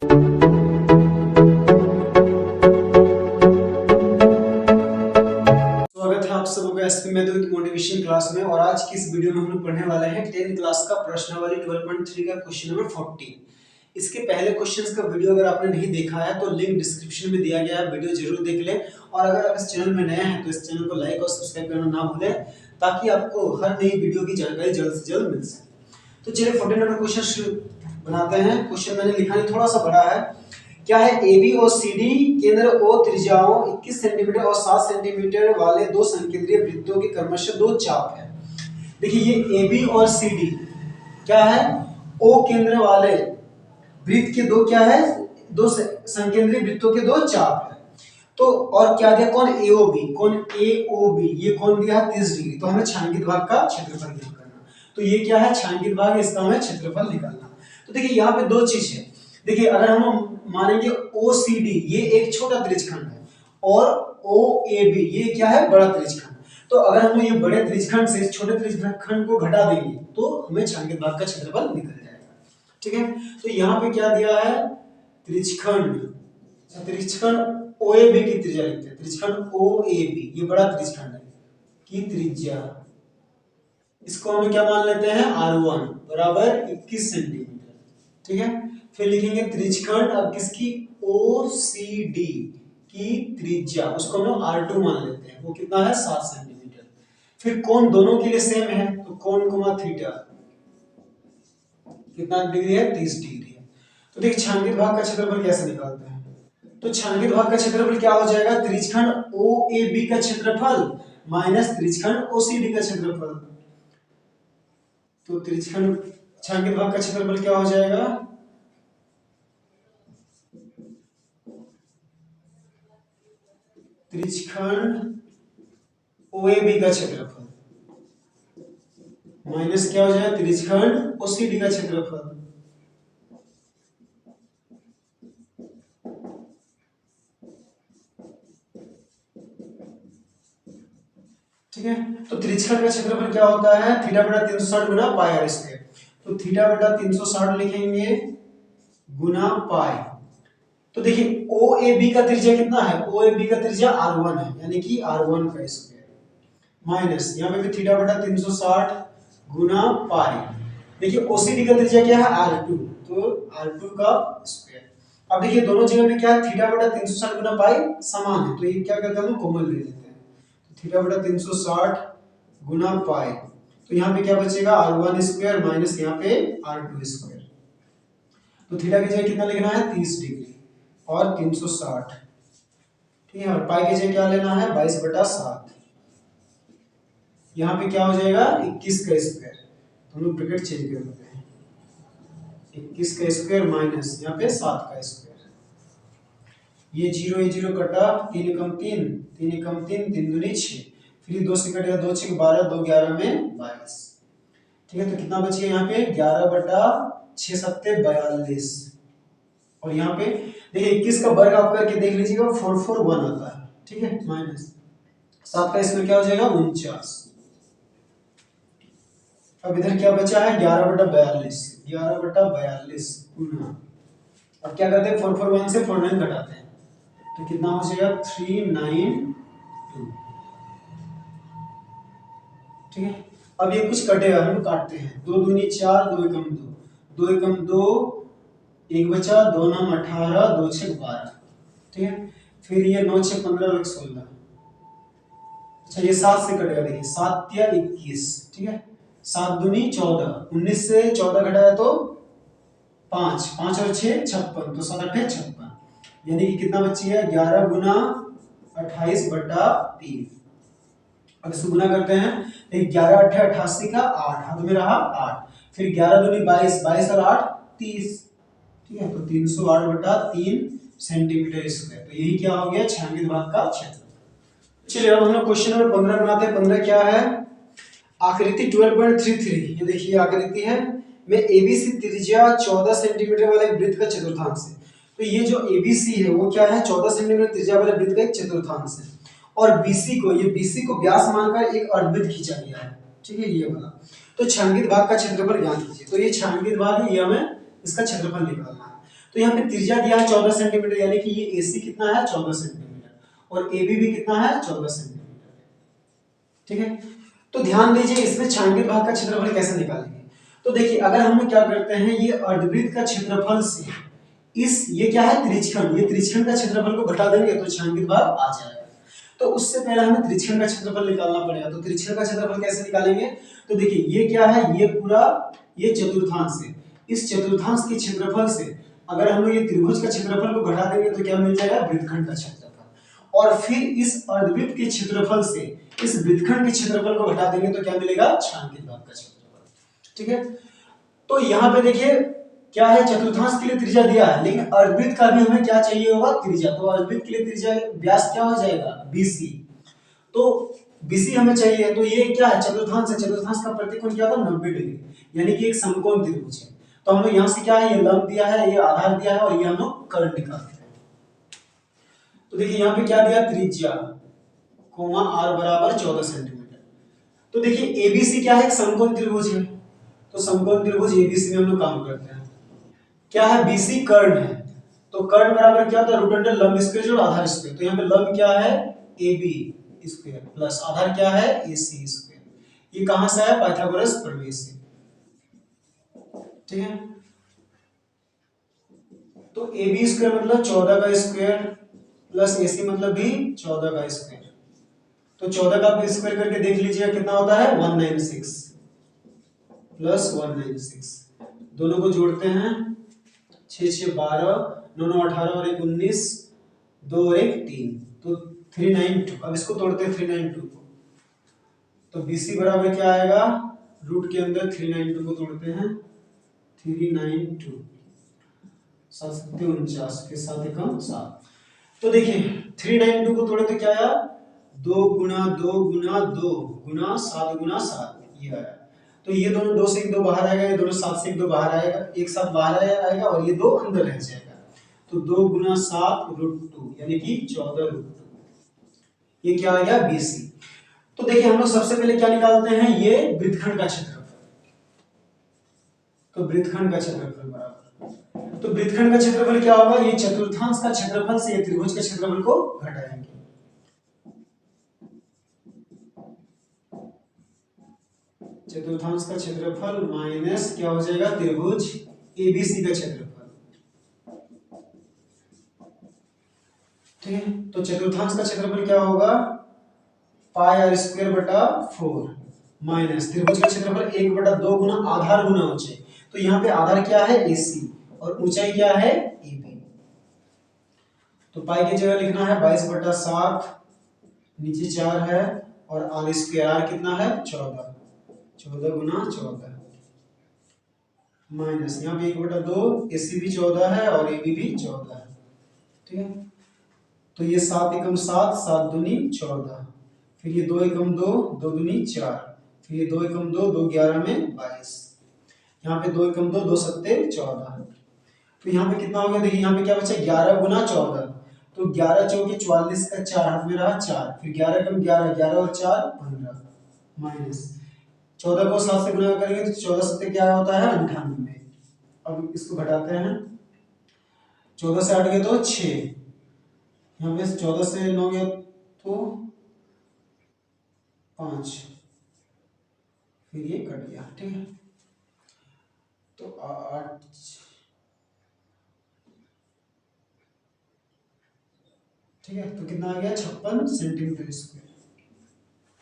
स्वागत है आप सबों का एसपी मैथमेटिक्स मोटिवेशन क्लास में। और आज की इस वीडियो में हम लोग पढ़ने वाले हैं 10th क्लास का प्रश्नावली 12.3 का क्वेश्चन नंबर 40। इसके पहले क्वेश्चंस का वीडियो अगर आपने नहीं देखा है तो लिंक डिस्क्रिप्शन में दिया गया है, वीडियो जरूर देख लें। और अगर आप इस चैनल में नए हैं तो इस चैनल को लाइक और सब्सक्राइब करना ना भूलें, ताकि आपको हर नई वीडियो की जानकारी जल्द से जल्द मिल सके। तो चलिए 40 नंबर क्वेश्चन बनाते हैं। क्वेश्चन मैंने लिखा नहीं, थोड़ा सा बड़ा है। क्या है, AB और CD केंद्र O त्रिज्याओं 21 सेंटीमीटर और 7 सेंटीमीटर वाले दो संकेंद्रीय वृत्तों के क्रमशः दो चाप है। देखिए ये AB और CD क्या है, O केंद्र वाले वृत्त के दो क्या है, दो संकेंद्रीय वृत्तों के दो चाप है। तो और क्या दिया, कौन AOB, ये कौन दिया है 30 डिग्री। तो हमें छायांकित भाग का क्षेत्रफल निकालना। तो ये क्या है, छायांकित भाग, इसका हमें क्षेत्रफल निकालना। तो देखिए यहाँ पे दो चीज है। देखिए अगर हम मानेंगे OCD ये एक छोटा त्रिज्यखंड है और OAB ये क्या है, बड़ा त्रिज्यखंड। तो अगर हम ये बड़े त्रिज्यखंड से छोटे त्रिज्यखंड को घटा देंगे तो हमें छायांकित भाग का क्षेत्रफल निकल जाएगा। ठीक है, तो यहाँ पे क्या दिया है, त्रिज्यखंड OAB की त्रिज्या लिखते हैं। त्रिज्यखंड OAB ये बड़ा त्रिज्यखंड है की त्रिज्या, इसको हम क्या मान लेते हैं, R1 बराबर 21 सेंटीमीटर। ठीक है, फिर लिखेंगे त्रिज्यखंड अब किसकी, OCD की त्रिज्या, उसको हम R2 मान लेते हैं, वो कितना है 7 सेंटीमीटर। फिर कोण दोनों के लिए सेम है, तो कोण कोमा थीटा कितना डिग्री है, 30 डिग्री है। तो देखिए छायांकित भाग का क्षेत्रफल कैसे निकालते हैं। तो छायांकित भाग का क्षेत्रफल क्या हो जाएगा, त्रिज्यखंड OAB का क्षेत्रफल माइनस त्रिज्यखंड OCD का क्षेत्रफल। तो त्रिज्यखंड छायांकित भाग का क्षेत्रफल क्या हो जाएगा, त्रिज्यखंड OAB का क्षेत्रफल माइनस क्या हो जाएगा, त्रिज्यखंड OCD का क्षेत्रफल। ठीक है, तो त्रिज्यखंड का क्षेत्रफल क्या होता है, थीटा बटा 360 गुना पाई आर स्क्वायर। तो थीटा बटा 360 लिखेंगे गुना पाई। तो देखिए OAB का त्रिज्या कितना है, OAB का त्रिज्या R1 है, यानी कि R1 का स्क्वायर माइनस यहाँ पे भी थीटा बटा 360 गुना पाई। देखिए OCD का त्रिज्या क्या है, R2, तो R2 का स्क्वायर। अब देखिए दोनों जगह पे क्या है, थीटा बटा 360 गुना पाई समान है, तो ये क्या करते हैं, हम कॉमन ले लेते हैं। तो थीटा बटा 360 गुना पाई, तो यहाँ पे क्या बचेगा, R1 स्क्वायर माइनस यहाँ पे R2 स्क्वायर। तो थीटा की जगह कितना लिखना है, 30 डिग्री और 360। ठीक है, और पाई की जगह क्या लेना है, 22/7। यहाँ पे क्या हो जाएगा, 21 का स्क्वायर, तो हम लोग ब्रैकेट चेंज कर देते हैं। 21 का स्क्वायर माइनस यहाँ पे 7 का स्क्वायर। ये 0 कटा, 3 एकम 3, 3 एकम 3, 3 दूनी 6, फिर 2 से कटेगा 2 6 12, 2 11 में 22। ठीक है, तो कितना बच गया यहाँ पे, 11/6 7 42। और यहाँ पे देखिए 21 का वर्ग आप करके देख लीजिएगा, 441 आता है। ठीक है, माइनस 7 का स्क्वायर क्या हो जाएगा, 49। अब इधर क्या बचा है, 11/42, 11/42 गुना, अब क्या करते हैं, 441 से 49 घटाते हैं, तो कितना हो जाएगा, 392। ठीक है, अब ये कुछ कटेगा, हम काटते हैं, 2 दूनी 4, 2 एकम 2, 2 एकम 2, 1 बचा, 2 9 18, 2 6 12। ठीक है, फिर ये 9 6 15 और 16। अच्छा ये 7 से कटेगा, देखिए 7 या 21। ठीक है, 7 दूनी 14, 19 से 14 घटाया तो 5, 5 और 6 56, तो 7 8 56, यानी कि कितना बची है, 11 गुना 28/3। अब इसको गुना करते हैं, 11 8 88 का 8, हाथ में रहा 8, फिर 11 दूनी 22, 22 और 8 30। ठीक है, तो 308/3 सेंटीमीटर स्क्वायर। तो यही क्या हो गया, छायांकित भाग का क्षेत्रफल। चलिए अब हम लोग क्वेश्चन नंबर 15 बनाते हैं। 15 क्या है, आकृति 12.33। ये देखिए आकृति है, में ABC त्रिज्या 14 सेंटीमीटर वाले वृत्त का चतुर्थांश है। तो ये जो ABC है वो क्या है, 14 सेंटीमीटर त्रिज्या वाले वृत्त का एक चतुर्थांश है। और BC को व्यास मानकर एक अर्धवृत्त खींचा गया है। ठीक है, ये वाला। तो छायांकित भाग का क्षेत्रफल ज्ञात कीजिए। तो ये छायांकित भाग है, ये हमें इसका क्षेत्रफल निकालना है। तो यहाँ पे त्रिज्या दिया है 14 सेंटीमीटर, यानी कि ये AC कितना है 14 सेंटीमीटर और AB भी कितना है 14 सेंटीमीटर। ठीक है, तो ध्यान दीजिए इसमें छायांकित भाग का क्षेत्रफल कैसे निकालेंगे। तो देखिए अगर हम क्या करते हैं, ये अर्धवृत्त का क्षेत्रफल से ये क्या है त्रिज्यखंड, ये त्रिज्यखंड का क्षेत्रफल को घटा देंगे तो छायांकित भाग आ जाएगा। तो उससे पहले हमें त्रिज्यखंड का क्षेत्रफल निकालना पड़ेगा। तो त्रिज्यखंड का क्षेत्रफल कैसे निकालेंगे, तो देखिए ये क्या है, ये पूरा ये चतुर्थांश है, इस चतुर्थांश के क्षेत्रफल से अगर हम ये त्रिभुज का क्षेत्रफल को घटा देंगे तो क्या मिल जाएगा, वृत्तखंड का क्षेत्रफल। और फिर इस अर्धवृत्त के क्षेत्रफल से इस वृत्तखंड के क्षेत्रफल को घटा देंगे तो क्या मिलेगा, छायांकित भाग का क्षेत्रफल। ठीक है, तो यहाँ पे देखिए क्या है, चतुर्थांश के लिए त्रिज्या दिया है, लेकिन अर्धवृत्त का भी हमें क्या चाहिए होगा, त्रिज्या। तो अर्धवृत्त के लिए त्रिज्या व्यास क्या हो जाएगा, BC। तो BC हमें चाहिए, तो ये क्या है, चतुर्थांश है, चतुर्थांश का प्रतिकोण क्या था 90 डिग्री, यानी कि एक समकोण त्रिभुज है। तो हम लोग यहाँ से क्या है, ये लंब दिया है, ये आधार दिया है और ये हम लोग कर्ण निकालते हैं। तो देखिए यहाँ पे क्या दिया, त्रिज्या कोमा r बराबर 14 सेंटीमीटर। तो देखिए ABC क्या है, एक समकोण त्रिभुज है, तो समकोण त्रिभुज ABC में हम लोग काम करते हैं। क्या है, BC कर्ण है, तो कर्ण बराबर क्या होता है, रूट अंडर लंब स्क्वायर जोड़ आधार स्क्वायर। तो यहाँ पे लंब क्या है, AB स्क्वायर प्लस आधार क्या है, AC स्क्वायर। ये कहां से आया, पाइथागोरस प्रमेय से। ठीक है, तो AB स्क्वायर मतलब 14 का स्क्वायर प्लस AC मतलब भी 14 का स्क्वायर। तो 14 का स्क्वायर करके देख लीजिए कितना होता है, 196 प्लस 196, दोनों को जोड़ते हैं 6 6 12, 9 9 18 और 1 19, 2 और 1 3, तो 392। अब इसको तोड़ते हैं 392 को, तो BC बराबर क्या आएगा, रूट के अंदर 392 को तोड़ते हैं 392, 7 7 49 के साथ एकम 7। तो देखिए 392 को तोड़े तो क्या आया, 2 गुना 2 गुना 2 गुना 7 गुना 7, ये आया। तो ये दोनों 2 से 1 2 बाहर आएगा, ये दोनों 7 से 1 2 बाहर आएगा, एक साथ बाहर आएगा और ये 2 अंदर रह जाएगा। तो 2 गुना 7 रूट 2 यानी कि 14 रूट 2, ये क्या आ गया, BC। तो देखिए हम लोग सबसे पहले क्या निकालते हैं, ये वृत्तखंड का क्षेत्रफल। तो वृत्तखंड का क्षेत्रफल बराबर, तो वृत्तखंड का क्षेत्रफल क्या होगा, ये चतुर्थांश का क्षेत्रफल से ये त्रिभुज के क्षेत्रफल को घटाएंगे। चतुर्थांश का क्षेत्रफल माइनस क्या हो जाएगा, त्रिभुज ABC का क्षेत्रफल। ठीक है, तो चतुर्थांश का क्षेत्रफल क्या होगा, पाई r स्क्वायर बटा 4 माइनस त्रिभुज का क्षेत्रफल 1 बटा 2 गुना आधार गुना ऊंचाई। तो यहाँ पे आधार क्या है, AC और ऊंचाई क्या है, AB। तो पाई की जगह लिखना है 22 बटा 7, नीचे 4 है और r स्क्वायर, r कितना है 14, 14 गुना 14 माइनस यहाँ पे 1 बटा 2, AC भी 14 है और AB भी 14 है। ठीक है, तो ये 7 एकम 7, 7 दूनी 14, फिर ये 2 एकम 2, 2 दूनी 4, फिर ये 2 एकम 2, 2 11 में 22, यहाँ पे 2 एकम 2, 2 सत्ते 14। तो यहाँ पे कितना हो गया, देखिए यहाँ पे क्या बचा, 11 गुना 14, तो 11 चौके 44 का 4 हाथ में रहा 4, फिर 11 कम 11, 11 और 4 15 माइनस 14 को 7 से गुना करेंगे तो 14 सत्ते क्या होता है, 98। अब इसको घटाते हैं, 14 से 8 गए तो 6, यहाँ पे 14 से 9 गया तो 5, फिर ये कट गया। ठीक है, तो 8, ठीक है, तो कितना आ गया, 56 सेंटीमीटर स्क्वायर।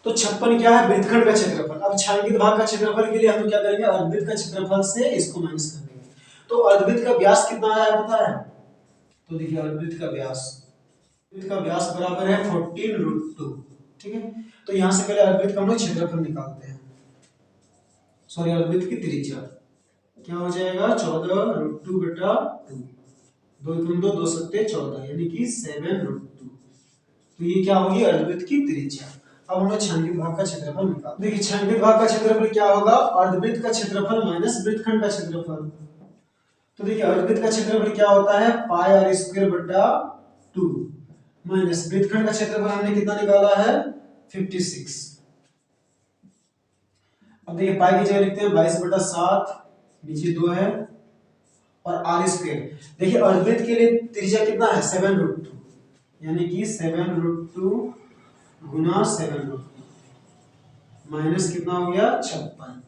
तो 56 क्या है, वृत्तखंड का क्षेत्रफल। अब छायांकित भाग का क्षेत्रफल के लिए हम क्या करेंगे, अर्धवृत्त का क्षेत्रफल से इसको माइनस कर देंगे। तो अर्धवृत्त का व्यास कितना आया पता है, तो देखिए अर्धवृत्त का व्यास बराबर है 14 रूट 2। ठीक है, तो यहां से पहले अर्धवृत्त का हम लोग क्षेत्रफल निकालते हैं, सॉरी अर्धवृत्त की त्रिज्या क्या हो जाएगा, 14 रूट 2 बटा 2, 2 एकम 2, 2 सत्ते 14 यानी कि 7 रूट 2। तो ये क्या होगी, अर्धवृत्त की त्रिज्या। अब हम लोग छायांकित भाग का क्षेत्रफल निकालते हैं। देखिए छायांकित भाग का क्षेत्रफल क्या होगा, अर्धवृत्त का क्षेत्रफल माइनस वृत्तखंड का क्षेत्रफल। तो देखिए अर्धवृत्त का क्षेत्रफल क्या होता है, पाई r स्क्वायर बटा 2 माइनस वृत्तखंड का क्षेत्रफल हमने कितना निकाला है, 56। अब देखिए पाई की जगह लिखते हैं 22 बटा 7, नीचे 2 है और आर स्क्वायर। देखिए अर्धवृत्त के लिए त्रिज्या कितना है 7√2, यानी कि 7√2 गुना 7√2 माइनस कितना हो गया 56।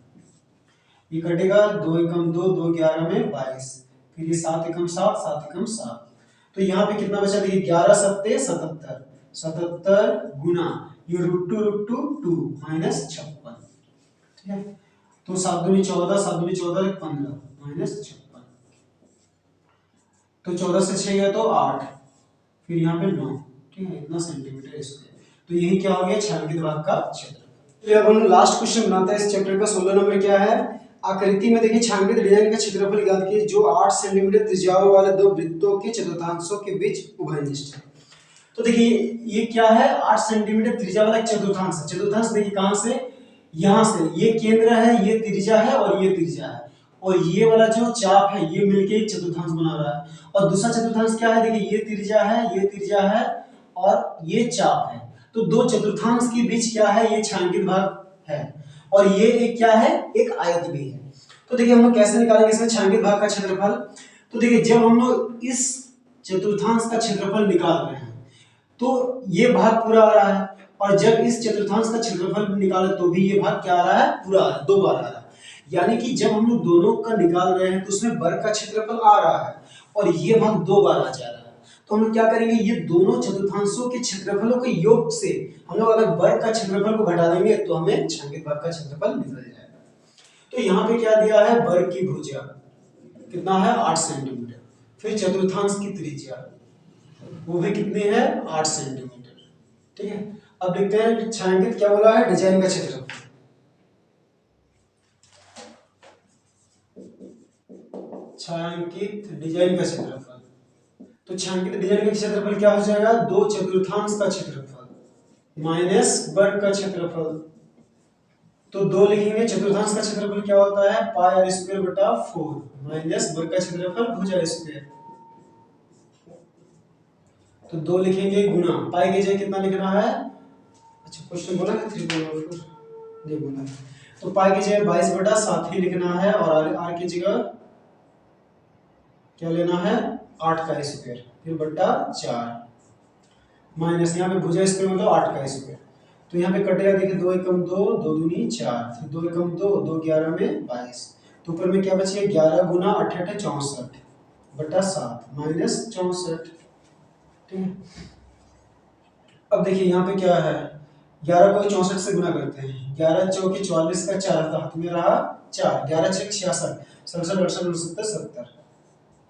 ये कटेगा 2 एकम 2, 2 11 में 22, फिर ये 7 एकम 7, 7 एकम 7। तो यहाँ पे कितना बचा देखिए 11 सत्ते 77, 77 गुना ये √2 2 माइनस 56, ठीक है। तो 7 दूनी 14, 7 दूनी 14 15 माइनस 56। तो 14 से 6 गया तो 8, फिर यहाँ पे 9, ठीक है, इतना सेंटीमीटर स्क्वायर। तो यही क्या हो गया छायांकित भाग का क्षेत्र। चलिए अब हम लास्ट क्वेश्चन बनाते हैं इस चैप्टर का। 16 नंबर क्या है, आकृति में देखिए छायांकित डिजाइन का क्षेत्रफल ज्ञात कीजिए जो 8 सेंटीमीटर त्रिज्याओं वाले दो वृत्तों के चतुर्थांशों के बीच उभयनिष्ठ है। तो देखिए ये क्या है 8 सेंटीमीटर त्रिज्या वाला चतुर्थांश। चतुर्थांश देखिए कहां से, यहां से, ये केंद्र है, ये त्रिज्या है और ये त्रिज्या है, और ये वाला जो चाप है ये मिलके एक चतुर्थांश बना रहा है। और दूसरा चतुर्थांश क्या है, देखिए ये त्रिज्या है, ये त्रिज्या है और ये चाप है। तो दो चतुर्थांश के बीच क्या है, ये छायांकित भाग है, और ये एक क्या है, एक आयत भी है। तो देखिए हम लोग कैसे निकालेंगे इसमें छायांकित भाग का क्षेत्रफल। तो देखिए जब हम लोग इस चतुर्थांश का क्षेत्रफल निकाल रहे हैं तो ये भाग पूरा आ रहा है, और जब इस चतुर्थांश का क्षेत्रफल निकाले तो भी ये भाग क्या आ रहा है, पूरा आ रहा है, दो बार आ रहा है। यानी कि जब हम लोग दोनों का निकाल रहे हैं तो उसमें वर्ग का क्षेत्रफल आ रहा है और ये भाग दो बार आ जा रहा है। तो हम लोग क्या करेंगे, ये दोनों चतुर्थांशों के क्षेत्रफलों के योग से हम लोग अगर वर्ग का क्षेत्रफल को घटा देंगे तो हमें छायांकित भाग का क्षेत्रफल निकल जाएगा। तो यहाँ पे क्या दिया है, वर्ग की भुजा कितना है 8 सेंटीमीटर, फिर चतुर्थांश की त्रिज्या वो भी कितनी है 8 सेंटीमीटर, ठीक है। अब देखते हैं छायांकित क्या बोला है, डिजाइन का क्षेत्रफल। छायांकित डिजाइन का क्षेत्रफल, तो छायांकित डिजाइन का क्षेत्रफल क्या हो जाएगा, दो चतुर्थांश का क्षेत्रफल माइनस वर्ग का क्षेत्रफल। तो दो लिखेंगे, चतुर्थांश का क्षेत्रफल क्या होता है पाई आर स्क्वायर बटा 4 माइनस वर्ग का क्षेत्रफल भुजा स्क्वायर। तो दो लिखेंगे गुना पाई की जगह कितना लिखना है, अच्छा क्वेश्चन बोला है 3 बोला नहीं बोला, तो पाई की जगह 22/7 ही लिखना है, और आर की जगह क्या लेना है 8 का स्क्वायर, फिर बटा 4 माइनस यहाँ पे भुजा स्क्वायर मतलब 8 का स्क्वायर। तो यहाँ पे कटेगा देखिए 2 एकम 2, 2 दूनी 4, फिर 2 एकम 2, 2 11 में 22, तो ऊपर में क्या बचेगा 11 गुना 8 8 64 बटा 7 माइनस 64, ठीक है। अब देखिए यहाँ पे क्या है, 11 को 64 से गुना करते हैं, 11 चौकी 44 का 4 हाथ में रहा 4, 11 6 66, 67 68 69 70,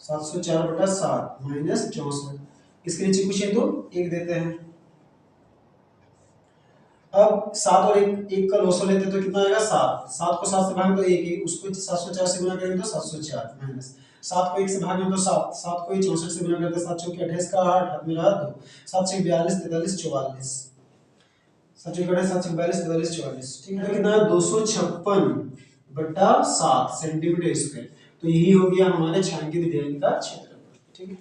704/7 माइनस 64। इसके नीचे पूछे तो 1 देते हैं। अब 7 और 1 का लॉसो लेते तो कितना आएगा 7, 7 को 7 से भागें तो 1, उसको 704 से गुना करेंगे तो 704 माइनस 7 को 1 से भागें तो 7, 7 को 64 से गुना करते 7 चौकी 28 का 8 हाथ में रहा 2, 7 6 42 43 44, 7 चौकी 28 7 6 42 43 44, ठीक है। कितना 256/7 सेंटीमीटर स्क्वायर। तो यही हो गया हमारे छायांकित डिजाइन का क्षेत्रफल, ठीक है।